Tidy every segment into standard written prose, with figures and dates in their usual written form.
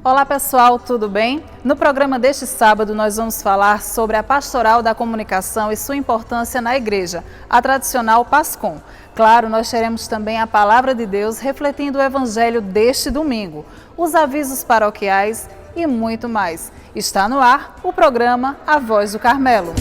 Olá pessoal, tudo bem? No programa deste sábado nós vamos falar sobre a Pastoral da Comunicação e sua importância na igreja, a tradicional PASCOM. Claro, nós teremos também a Palavra de Deus refletindo o Evangelho deste domingo, os avisos paroquiais e muito mais. Está no ar o programa A Voz do Carmelo.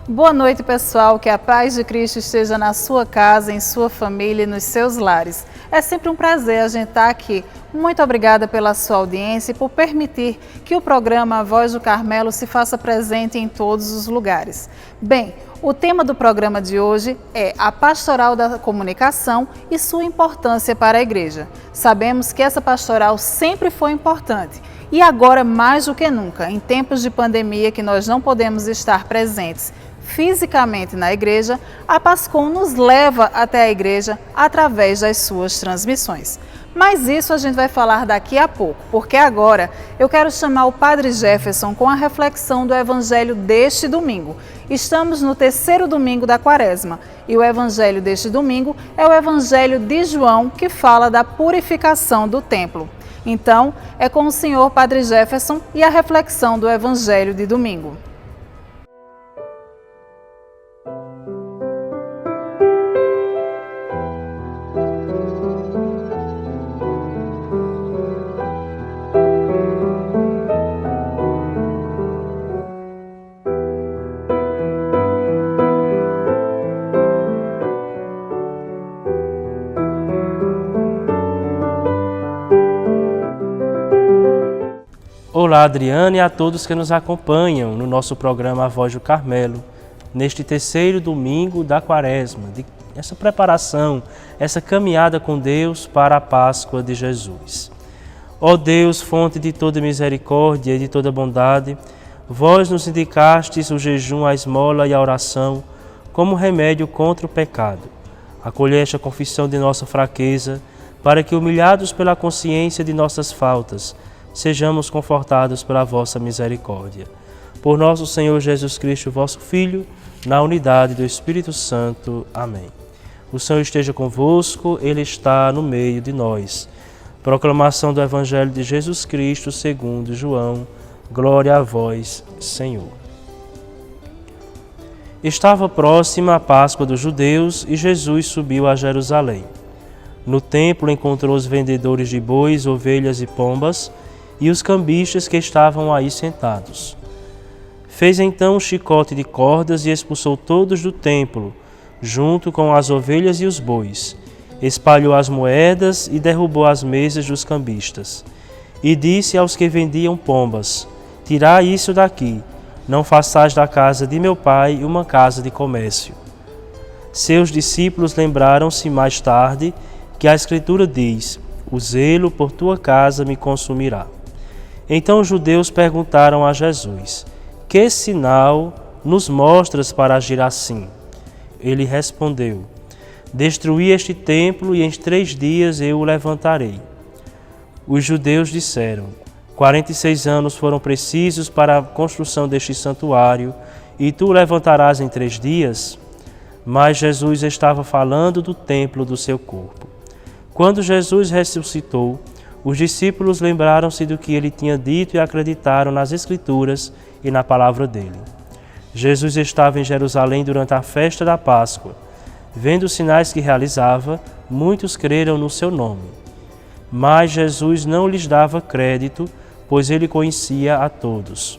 Boa noite, pessoal. Que a paz de Cristo esteja na sua casa, em sua família e nos seus lares. É sempre um prazer a gente estar aqui. Muito obrigada pela sua audiência e por permitir que o programa A Voz do Carmelo se faça presente em todos os lugares. Bem, o tema do programa de hoje é a Pastoral da Comunicação e sua importância para a igreja. Sabemos que essa pastoral sempre foi importante. E agora, mais do que nunca, em tempos de pandemia que nós não podemos estar presentes fisicamente na igreja, a PASCOM nos leva até a igreja através das suas transmissões. Mas isso a gente vai falar daqui a pouco, porque agora eu quero chamar o Padre Jefferson com a reflexão do Evangelho deste domingo. Estamos no terceiro domingo da Quaresma e o Evangelho deste domingo é o Evangelho de João, que fala da purificação do templo. Então, é com o senhor Padre Jefferson e a reflexão do Evangelho de domingo. Olá, Adriana, e a todos que nos acompanham no nosso programa A Voz do Carmelo, neste terceiro domingo da Quaresma, essa preparação, essa caminhada com Deus para a Páscoa de Jesus. Ó Deus, fonte de toda misericórdia e de toda bondade, vós nos indicastes o jejum, a esmola e a oração como remédio contra o pecado. Acolheste a confissão de nossa fraqueza, para que, humilhados pela consciência de nossas faltas, sejamos confortados pela vossa misericórdia. Por nosso Senhor Jesus Cristo, vosso Filho, na unidade do Espírito Santo. Amém. O Senhor esteja convosco, Ele está no meio de nós. Proclamação do Evangelho de Jesus Cristo segundo João. Glória a vós, Senhor. Estava próxima a Páscoa dos judeus e Jesus subiu a Jerusalém. No templo encontrou os vendedores de bois, ovelhas e pombas, e os cambistas que estavam aí sentados. Fez então um chicote de cordas e expulsou todos do templo, junto com as ovelhas e os bois. Espalhou as moedas e derrubou as mesas dos cambistas. E disse aos que vendiam pombas: tirai isso daqui, não façais da casa de meu pai uma casa de comércio. Seus discípulos lembraram-se mais tarde que a Escritura diz: o zelo por tua casa me consumirá. Então os judeus perguntaram a Jesus: que sinal nos mostras para agir assim? Ele respondeu: destruí este templo e em 3 dias eu o levantarei. Os judeus disseram: 46 anos foram precisos para a construção deste santuário e tu o levantarás em 3 dias? Mas Jesus estava falando do templo do seu corpo. Quando Jesus ressuscitou, os discípulos lembraram-se do que ele tinha dito e acreditaram nas Escrituras e na palavra dele. Jesus estava em Jerusalém durante a festa da Páscoa. Vendo os sinais que realizava, muitos creram no seu nome. Mas Jesus não lhes dava crédito, pois ele conhecia a todos.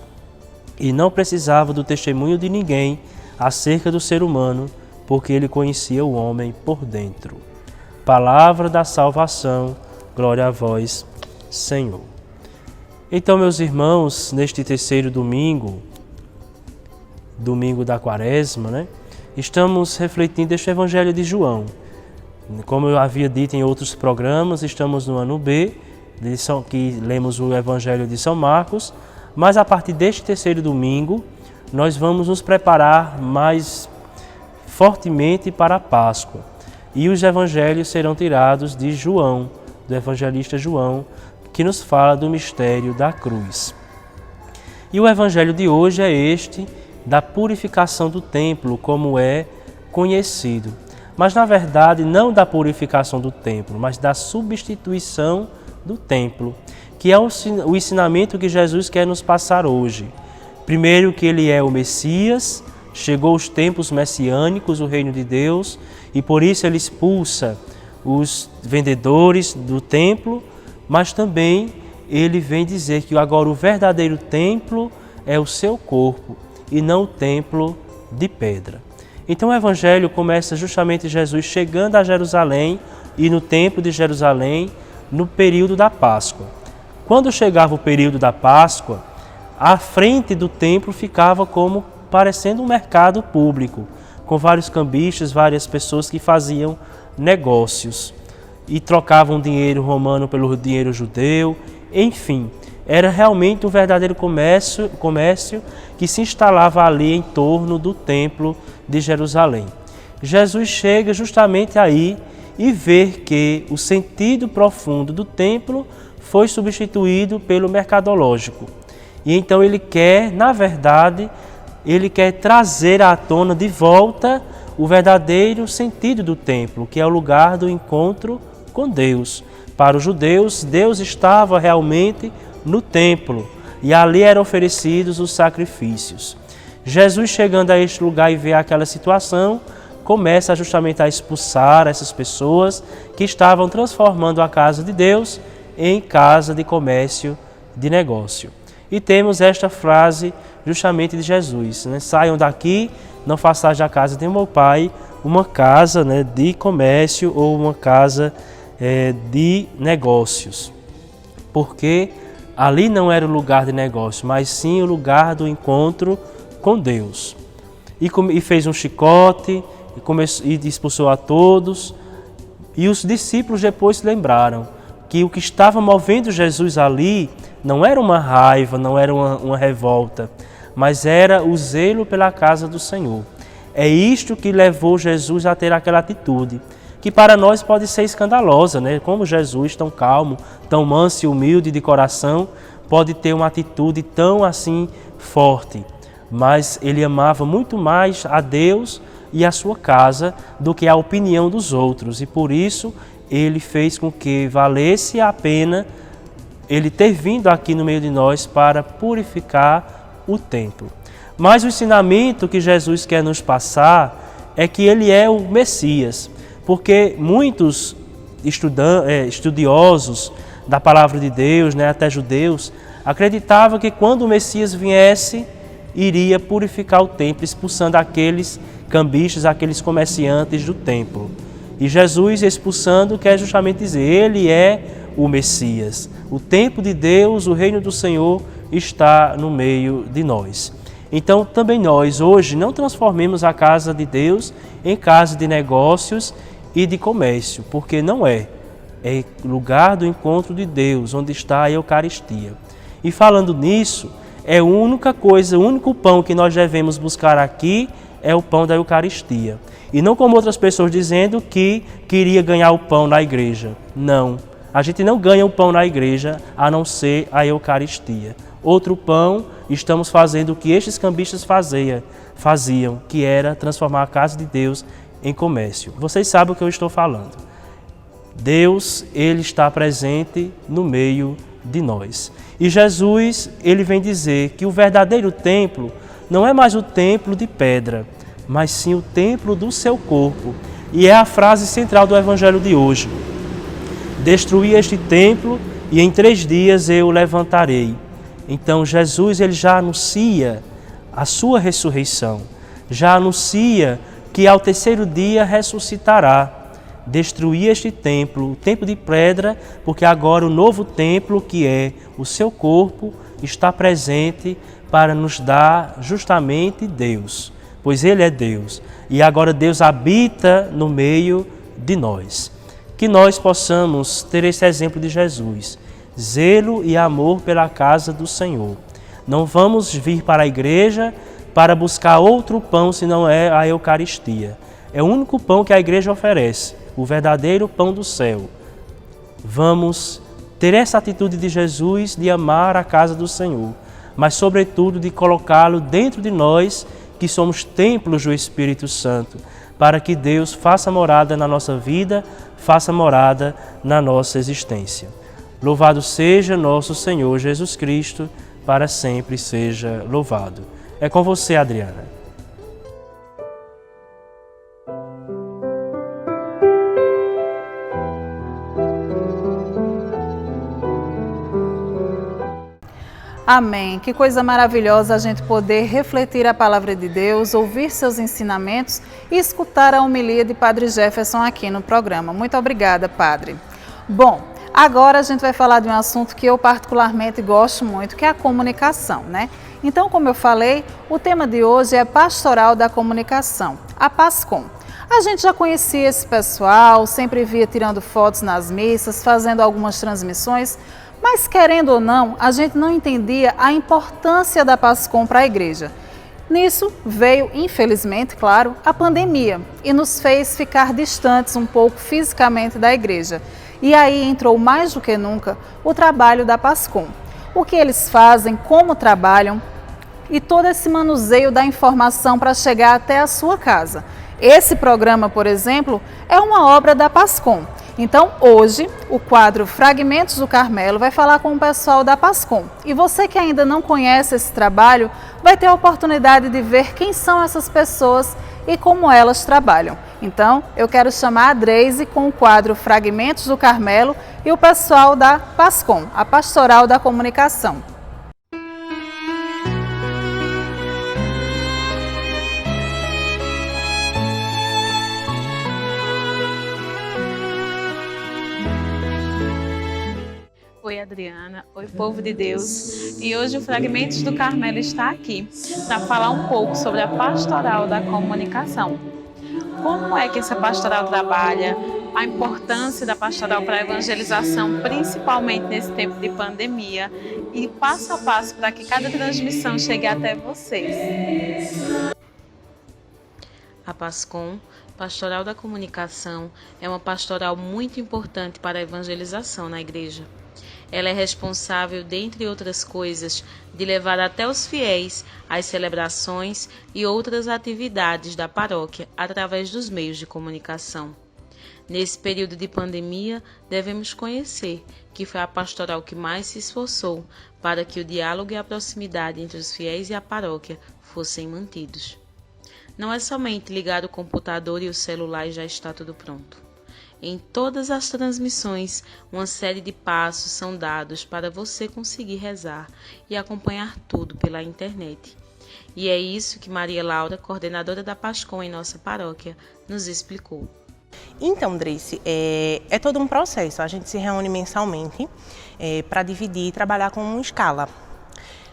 E não precisava do testemunho de ninguém acerca do ser humano, porque ele conhecia o homem por dentro. Palavra da salvação. Glória a vós, Senhor. Então, meus irmãos, neste terceiro domingo da Quaresma, né? Estamos refletindo este Evangelho de João. Como eu havia dito em outros programas, estamos no ano B, que lemos o Evangelho de São Marcos, mas a partir deste terceiro domingo, nós vamos nos preparar mais fortemente para a Páscoa. E os Evangelhos serão tirados de João, do evangelista João, que nos fala do mistério da cruz. E o Evangelho de hoje é este, da purificação do templo, como é conhecido. Mas, na verdade, não da purificação do templo, mas da substituição do templo, que é o ensinamento que Jesus quer nos passar hoje. Primeiro, que ele é o Messias, chegou os tempos messiânicos, o reino de Deus, e por isso ele expulsa os vendedores do templo, mas também ele vem dizer que agora o verdadeiro templo é o seu corpo, e não o templo de pedra. Então o Evangelho começa justamente Jesus chegando a Jerusalém e no templo de Jerusalém no período da Páscoa. Quando chegava o período da Páscoa, a frente do templo ficava como parecendo um mercado público, com vários cambistas, várias pessoas que faziam negócios e trocavam dinheiro romano pelo dinheiro judeu, enfim. Era realmente um verdadeiro comércio que se instalava ali em torno do templo de Jerusalém. Jesus chega justamente aí e vê que o sentido profundo do templo foi substituído pelo mercadológico. E então ele quer, na verdade, trazer à tona de volta o verdadeiro sentido do templo, que é o lugar do encontro com Deus. Para os judeus, Deus estava realmente no templo, e ali eram oferecidos os sacrifícios. Jesus, chegando a este lugar e vê aquela situação, começa justamente a expulsar essas pessoas que estavam transformando a casa de Deus em casa de comércio, de negócio. E temos esta frase justamente de Jesus, né? Saiam daqui, não façais da casa de meu Pai uma casa, né, de comércio ou uma casa de negócios. Porque ali não era o lugar de negócio, mas sim o lugar do encontro com Deus. E fez um chicote, e expulsou a todos. E os discípulos depois se lembraram que o que estava movendo Jesus ali não era uma raiva, não era uma revolta, mas era o zelo pela casa do Senhor. É isto que levou Jesus a ter aquela atitude, que para nós pode ser escandalosa, né? Como Jesus, tão calmo, tão manso e humilde de coração, pode ter uma atitude tão assim forte. Mas ele amava muito mais a Deus e a sua casa do que a opinião dos outros. E por isso ele fez com que valesse a pena ele ter vindo aqui no meio de nós para purificar o templo. Mas o ensinamento que Jesus quer nos passar é que ele é o Messias. Porque muitos estudiosos da palavra de Deus, né, até judeus, acreditavam que quando o Messias viesse, iria purificar o templo, expulsando aqueles cambistas, aqueles comerciantes do templo. E Jesus expulsando quer justamente dizer, ele é o Messias. O templo de Deus, o reino do Senhor está no meio de nós. Então também nós hoje não transformemos a casa de Deus em casa de negócios e de comércio, porque não é. É lugar do encontro de Deus, onde está a Eucaristia. E falando nisso, é a única coisa, o único pão que nós devemos buscar aqui é o pão da Eucaristia. E não como outras pessoas dizendo que queria ganhar o pão na igreja. Não, a gente não ganha o pão na igreja a não ser a Eucaristia. Outro pão, estamos fazendo o que estes cambistas faziam, que era transformar a casa de Deus em comércio. Vocês sabem o que eu estou falando. Deus, ele está presente no meio de nós. E Jesus, ele vem dizer que o verdadeiro templo não é mais o templo de pedra, mas sim o templo do seu corpo. E é a frase central do Evangelho de hoje. Destruí este templo e em 3 dias eu o levantarei. Então Jesus, ele já anuncia a sua ressurreição, já anuncia que ao terceiro dia ressuscitará. destruir este templo, o templo de pedra, porque agora o novo templo, que é o seu corpo, está presente para nos dar justamente Deus, pois Ele é Deus. E agora Deus habita no meio de nós. Que nós possamos ter esse exemplo de Jesus, zelo e amor pela casa do Senhor. Não vamos vir para a igreja para buscar outro pão, senão é a Eucaristia. É o único pão que a igreja oferece, o verdadeiro pão do céu. Vamos ter essa atitude de Jesus de amar a casa do Senhor, mas sobretudo de colocá-lo dentro de nós, que somos templos do Espírito Santo, para que Deus faça morada na nossa vida, faça morada na nossa existência. Louvado seja nosso Senhor Jesus Cristo, para sempre seja louvado. É com você, Adriana. Amém. Que coisa maravilhosa a gente poder refletir a palavra de Deus, ouvir seus ensinamentos e escutar a homilia de Padre Jefferson aqui no programa. Muito obrigada, Padre. Bom, agora a gente vai falar de um assunto que eu particularmente gosto muito, que é a comunicação, né? Então, como eu falei, o tema de hoje é Pastoral da Comunicação, a PASCOM. A gente já conhecia esse pessoal, sempre via tirando fotos nas missas, fazendo algumas transmissões, mas querendo ou não, a gente não entendia a importância da PASCOM para a igreja. Nisso veio, infelizmente, claro, a pandemia e nos fez ficar distantes um pouco fisicamente da igreja. E aí entrou mais do que nunca o trabalho da PASCOM. O que eles fazem, como trabalham e todo esse manuseio da informação para chegar até a sua casa. Esse programa, por exemplo, é uma obra da PASCOM. Então, hoje, o quadro Fragmentos do Carmelo vai falar com o pessoal da PASCOM. E você que ainda não conhece esse trabalho, vai ter a oportunidade de ver quem são essas pessoas e como elas trabalham. Então, eu quero chamar a Dreise com o quadro Fragmentos do Carmelo e o pessoal da PASCOM, a Pastoral da Comunicação. Oi, Adriana. Oi, povo de Deus. E hoje o Fragmentos do Carmelo está aqui para falar um pouco sobre a Pastoral da Comunicação. Como é que essa pastoral trabalha, a importância da pastoral para a evangelização, principalmente nesse tempo de pandemia, e passo a passo para que cada transmissão chegue até vocês. A PASCOM, Pastoral da Comunicação, é uma pastoral muito importante para a evangelização na igreja. Ela é responsável, dentre outras coisas, de levar até os fiéis as celebrações e outras atividades da paróquia através dos meios de comunicação. Nesse período de pandemia, devemos conhecer que foi a pastoral que mais se esforçou para que o diálogo e a proximidade entre os fiéis e a paróquia fossem mantidos. Não é somente ligar o computador e o celular e já está tudo pronto. Em todas as transmissões, uma série de passos são dados para você conseguir rezar e acompanhar tudo pela internet. E é isso que Maria Laura, coordenadora da PASCOM em nossa paróquia, nos explicou. Então, Dreise, é todo um processo. A gente se reúne mensalmente para dividir e trabalhar com uma escala.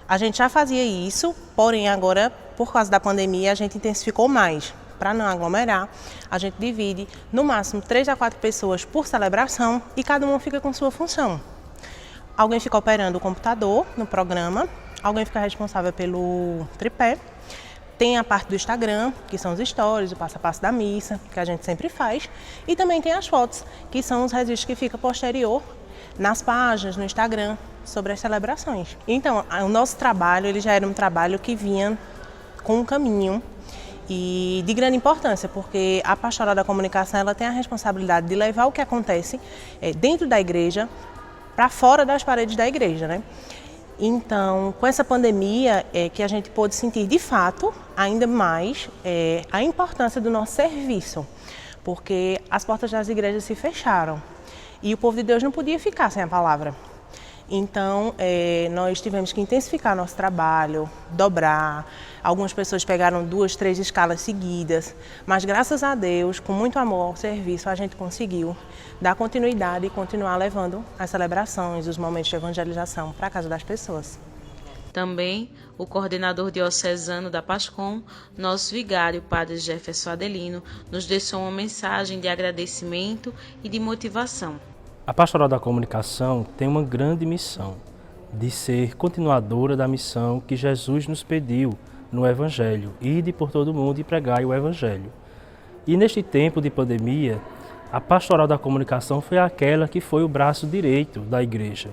A gente já fazia isso, porém agora, por causa da pandemia, a gente intensificou mais. Para não aglomerar, a gente divide no máximo 3 a 4 pessoas por celebração e cada um fica com sua função. Alguém fica operando o computador no programa, alguém fica responsável pelo tripé, tem a parte do Instagram, que são os stories, o passo a passo da missa, que a gente sempre faz, e também tem as fotos, que são os registros que ficam posterior nas páginas, no Instagram, sobre as celebrações. Então, o nosso trabalho ele já era um trabalho que vinha com um caminho e de grande importância, porque a Pastoral da Comunicação ela tem a responsabilidade de levar o que acontece dentro da igreja para fora das paredes da igreja, né? Então, com essa pandemia, que a gente pôde sentir de fato ainda mais a importância do nosso serviço, porque as portas das igrejas se fecharam e o povo de Deus não podia ficar sem a palavra. Então, nós tivemos que intensificar nosso trabalho, dobrar. Algumas pessoas pegaram 2, 3 escalas seguidas, mas graças a Deus, com muito amor ao serviço, a gente conseguiu dar continuidade e continuar levando as celebrações, os momentos de evangelização para a casa das pessoas. Também o coordenador diocesano da PASCOM, nosso vigário, Padre Jefferson Adelino, nos deixou uma mensagem de agradecimento e de motivação. A Pastoral da Comunicação tem uma grande missão, de ser continuadora da missão que Jesus nos pediu no Evangelho, ide por todo mundo e pregai o Evangelho. E neste tempo de pandemia, a Pastoral da Comunicação foi aquela que foi o braço direito da igreja,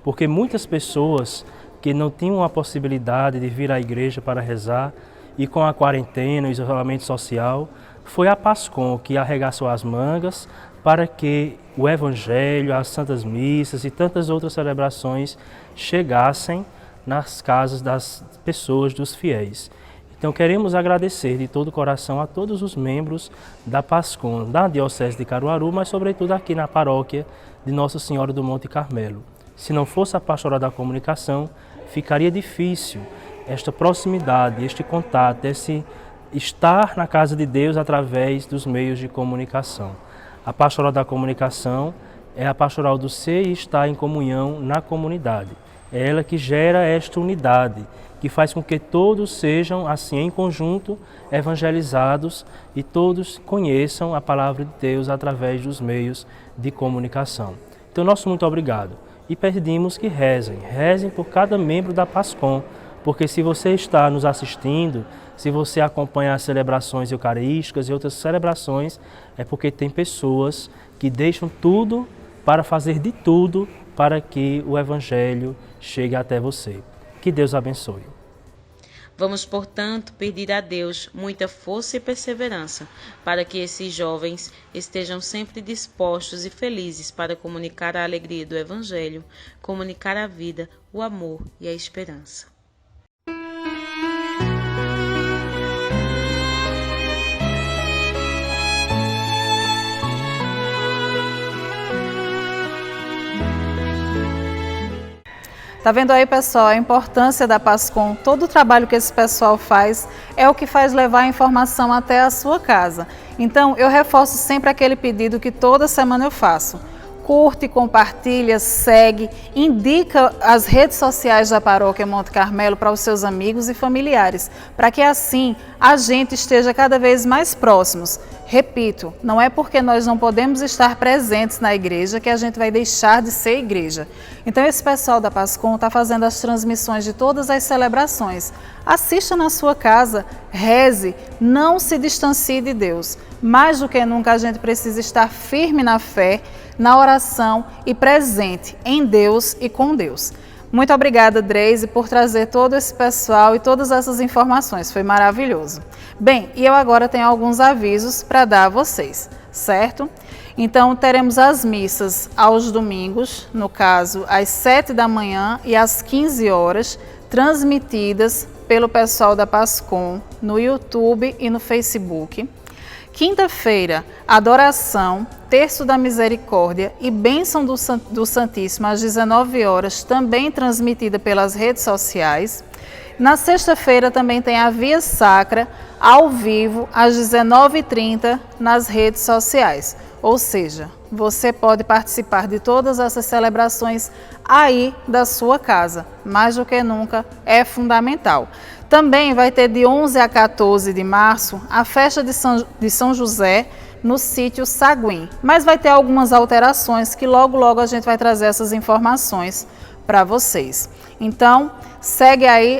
porque muitas pessoas que não tinham a possibilidade de vir à igreja para rezar e com a quarentena, o isolamento social, foi a PASCOM que arregaçou as mangas para que o Evangelho, as Santas Missas e tantas outras celebrações chegassem nas casas das pessoas, dos fiéis. Então queremos agradecer de todo o coração a todos os membros da PASCOM, da Diocese de Caruaru, mas sobretudo aqui na paróquia de Nossa Senhora do Monte Carmelo. Se não fosse a Pastoral da Comunicação, ficaria difícil esta proximidade, este contato, esse estar na casa de Deus através dos meios de comunicação. A Pastoral da Comunicação é a pastoral do ser e estar em comunhão na comunidade. É ela que gera esta unidade, que faz com que todos sejam, assim, em conjunto, evangelizados e todos conheçam a palavra de Deus através dos meios de comunicação. Então, nosso muito obrigado. E pedimos que rezem por cada membro da PASCOM, porque se você está nos assistindo, se você acompanha as celebrações eucarísticas e outras celebrações, é porque tem pessoas que deixam tudo para fazer de tudo para que o Evangelho chegue até você. Que Deus abençoe. Vamos, portanto, pedir a Deus muita força e perseverança para que esses jovens estejam sempre dispostos e felizes para comunicar a alegria do Evangelho, comunicar a vida, o amor e a esperança. Tá vendo aí, pessoal, a importância da PASCOM? Todo o trabalho que esse pessoal faz é o que faz levar a informação até a sua casa. Então, eu reforço sempre aquele pedido que toda semana eu faço. Curte, compartilha, segue, indica as redes sociais da Paróquia Monte Carmelo para os seus amigos e familiares, para que assim a gente esteja cada vez mais próximos. Repito, não é porque nós não podemos estar presentes na igreja que a gente vai deixar de ser igreja. Então esse pessoal da PASCOM está fazendo as transmissões de todas as celebrações. Assista na sua casa, reze, não se distancie de Deus. Mais do que nunca a gente precisa estar firme na fé, na oração e presente em Deus e com Deus. Muito obrigada, Dreise, por trazer todo esse pessoal e todas essas informações. Foi maravilhoso. Bem, e eu agora tenho alguns avisos para dar a vocês, certo? Então, teremos as missas aos domingos, no caso, às 7 da manhã e às 15 horas, transmitidas pelo pessoal da PASCOM no YouTube e no Facebook. Quinta-feira, adoração, Terço da Misericórdia e Bênção do Santíssimo às 19 horas, também transmitida pelas redes sociais. Na sexta-feira também tem a Via Sacra, ao vivo, às 19h30, nas redes sociais. Ou seja, você pode participar de todas essas celebrações aí da sua casa. Mais do que nunca, é fundamental. Também vai ter de 11 a 14 de março a festa de São José no sítio Saguim. Mas vai ter algumas alterações que logo a gente vai trazer essas informações para vocês. Então, segue aí,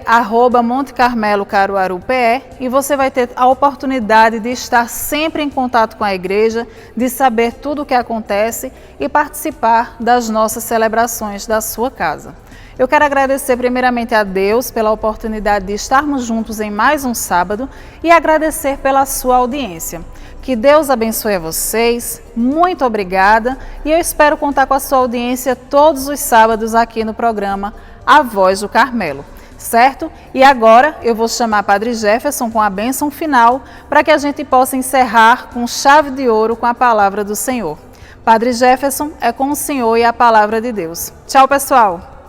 @Monte Carmelo Caruaru PE, e você vai ter a oportunidade de estar sempre em contato com a igreja, de saber tudo o que acontece e participar das nossas celebrações da sua casa. Eu quero agradecer primeiramente a Deus pela oportunidade de estarmos juntos em mais um sábado e agradecer pela sua audiência. Que Deus abençoe a vocês, muito obrigada, e eu espero contar com a sua audiência todos os sábados aqui no programa A Voz do Carmelo, certo? E agora eu vou chamar Padre Jefferson com a bênção final para que a gente possa encerrar com chave de ouro com a palavra do Senhor. Padre Jefferson, é com o Senhor e a palavra de Deus. Tchau, pessoal!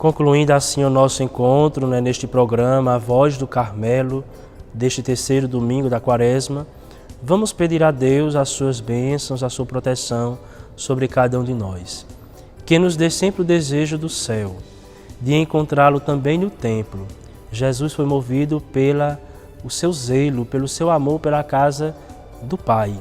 Concluindo assim o nosso encontro, neste programa A Voz do Carmelo, deste terceiro domingo da Quaresma, vamos pedir a Deus as suas bênçãos, a sua proteção sobre cada um de nós. Que nos dê sempre o desejo do céu, de encontrá-lo também no templo. Jesus foi movido o seu zelo, pelo seu amor pela casa do Pai.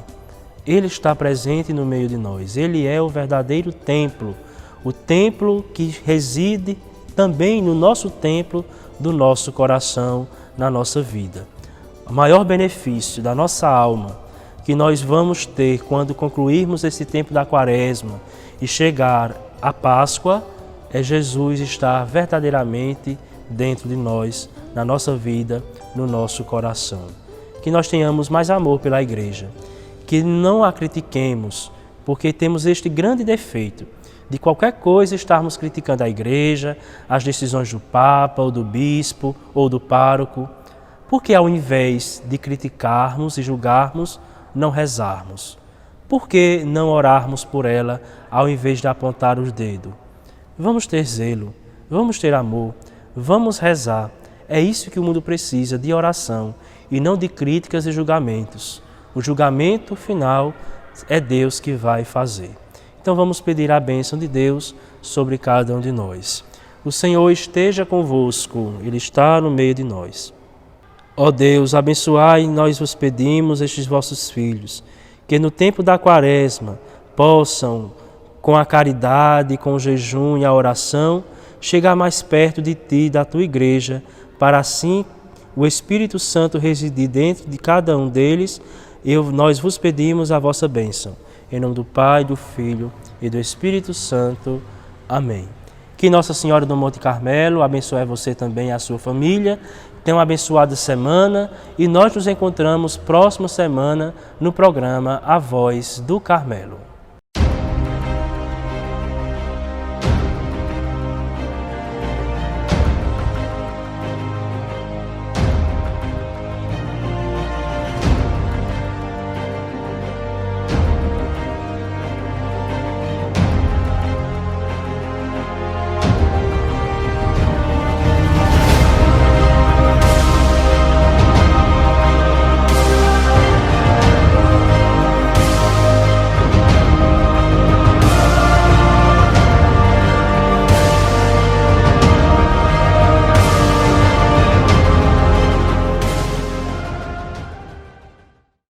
Ele está presente no meio de nós. Ele é o verdadeiro templo, o templo que reside também no nosso templo, do nosso coração, na nossa vida. O maior benefício da nossa alma que nós vamos ter quando concluirmos esse tempo da Quaresma e chegar à Páscoa é Jesus estar verdadeiramente dentro de nós, na nossa vida, no nosso coração. Que nós tenhamos mais amor pela Igreja, que não a critiquemos, porque temos este grande defeito de qualquer coisa estarmos criticando a Igreja, as decisões do Papa, ou do Bispo, ou do Pároco, porque ao invés de criticarmos e julgarmos, não rezarmos? Por que não orarmos por ela ao invés de apontar os dedos? Vamos ter zelo, vamos ter amor, vamos rezar. É isso que o mundo precisa, de oração e não de críticas e julgamentos. O julgamento final é Deus que vai fazer. Então vamos pedir a bênção de Deus sobre cada um de nós. O Senhor esteja convosco, Ele está no meio de nós. Ó Deus, abençoai, nós vos pedimos, estes vossos filhos, que no tempo da Quaresma possam, com a caridade, com o jejum e a oração, chegar mais perto de Ti, da Tua Igreja, para assim o Espírito Santo residir dentro de cada um deles. Nós vos pedimos a vossa bênção. Em nome do Pai, do Filho e do Espírito Santo. Amém. Que Nossa Senhora do Monte Carmelo abençoe você também e a sua família. Tenha uma abençoada semana e nós nos encontramos próxima semana no programa A Voz do Carmelo.